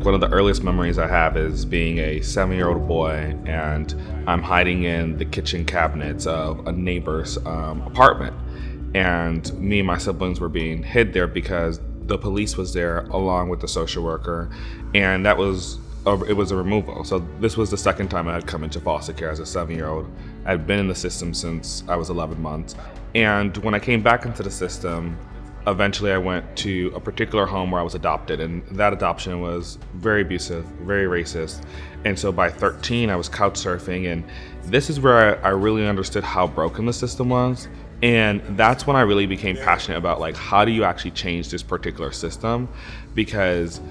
One of the earliest memories I have is being a 7-year-old boy, and I'm hiding in the kitchen cabinets of a neighbor's apartment. And me and my siblings were being hid there because the police was there along with the social worker, and it was a removal. So this was the second time I had come into foster care as a 7-year-old. I'd been in the system since I was 11 months. And when I came back into the system, eventually I went to a particular home where I was adopted, and that adoption was very abusive, very racist. And so by 13, I was couch surfing, and this is where I really understood how broken the system was. And that's when I really became passionate about, like, how do you actually change this particular system? Because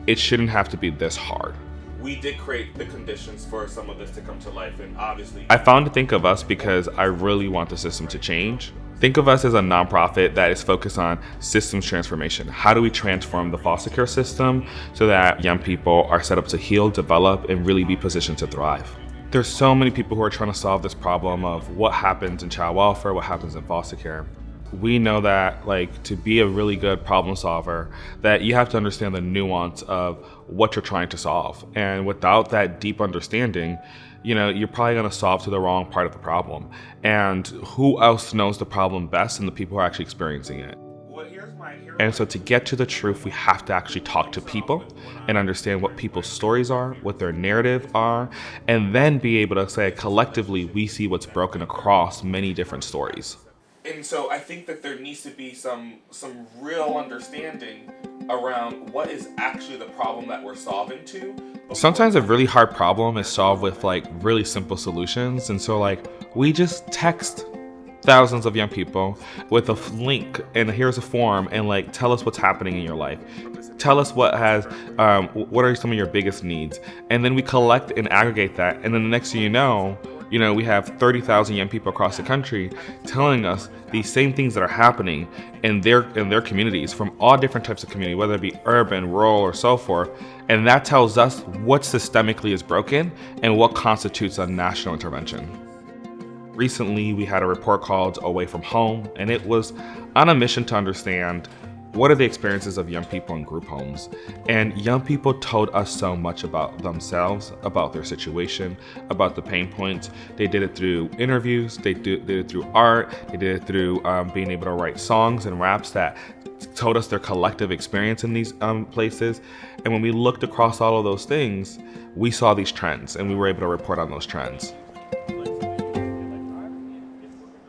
it shouldn't have to be this hard. We did create the conditions for some of this to come to life, and obviously I found to Think of Us because I really want the system to change. Think of Us as a nonprofit that is focused on systems transformation. How do we transform the foster care system so that young people are set up to heal, develop, and really be positioned to thrive? There's so many people who are trying to solve this problem of what happens in child welfare, what happens in foster care. We know that, like, to be a really good problem solver, that you have to understand the nuance of what you're trying to solve. And without that deep understanding, you're probably going to solve to the wrong part of the problem. And who else knows the problem best than the people who are actually experiencing it? And so to get to the truth, we have to actually talk to people and understand what people's stories are, what their narrative are, and then be able to say collectively, we see what's broken across many different stories. And so I think that there needs to be some real understanding around what is actually the problem that we're solving to. Sometimes a really hard problem is solved with, like, really simple solutions. And so, like, we just text thousands of young people with a link, and here's a form, and, like, tell us what's happening in your life. Tell us what are some of your biggest needs. And then we collect and aggregate that. And then the next thing you know, we have 30,000 young people across the country telling us these same things that are happening in their communities, from all different types of community, whether it be urban, rural, or so forth. And that tells us what systemically is broken and what constitutes a national intervention. Recently, we had a report called Away from Home, and it was on a mission to understand what are the experiences of young people in group homes. And young people told us so much about themselves, about their situation, about the pain points. They did it through interviews, they did it through art, they did it through being able to write songs and raps that told us their collective experience in these places. And when we looked across all of those things, we saw these trends, and we were able to report on those trends.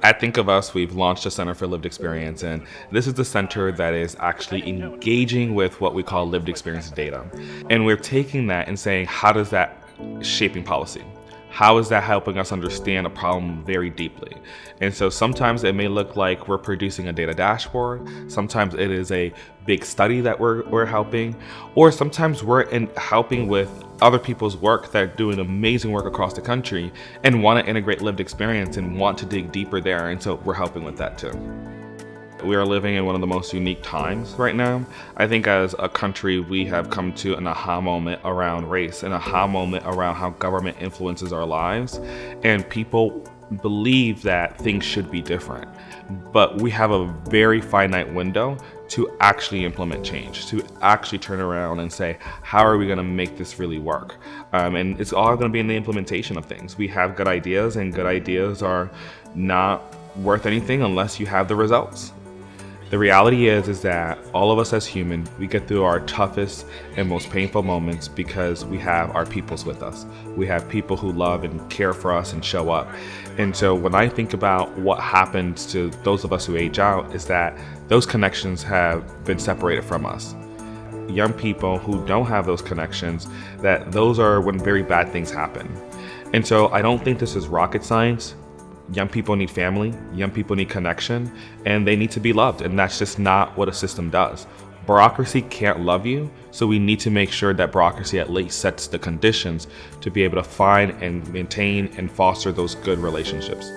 At Think of Us, we've launched a Center for Lived Experience, and this is the center that is actually engaging with what we call lived experience data. And we're taking that and saying, how does that shaping policy? How is that helping us understand a problem very deeply? And so sometimes it may look like we're producing a data dashboard. Sometimes it is a big study that we're helping, or sometimes we're helping with other people's work that are doing amazing work across the country and want to integrate lived experience and want to dig deeper there. And so we're helping with that too. We are living in one of the most unique times right now. I think as a country, we have come to an aha moment around race, an aha moment around how government influences our lives, and people believe that things should be different. But we have a very finite window to actually implement change, to actually turn around and say, how are we going to make this really work? And it's all going to be in the implementation of things. We have good ideas, and good ideas are not worth anything unless you have the results. The reality is that all of us as humans, we get through our toughest and most painful moments because we have our peoples with us. We have people who love and care for us and show up. And so when I think about what happens to those of us who age out, is that those connections have been separated from us. Young people who don't have those connections, that those are when very bad things happen. And so I don't think this is rocket science. Young people need family, young people need connection, and they need to be loved. And that's just not what a system does. Bureaucracy can't love you, so we need to make sure that bureaucracy at least sets the conditions to be able to find and maintain and foster those good relationships.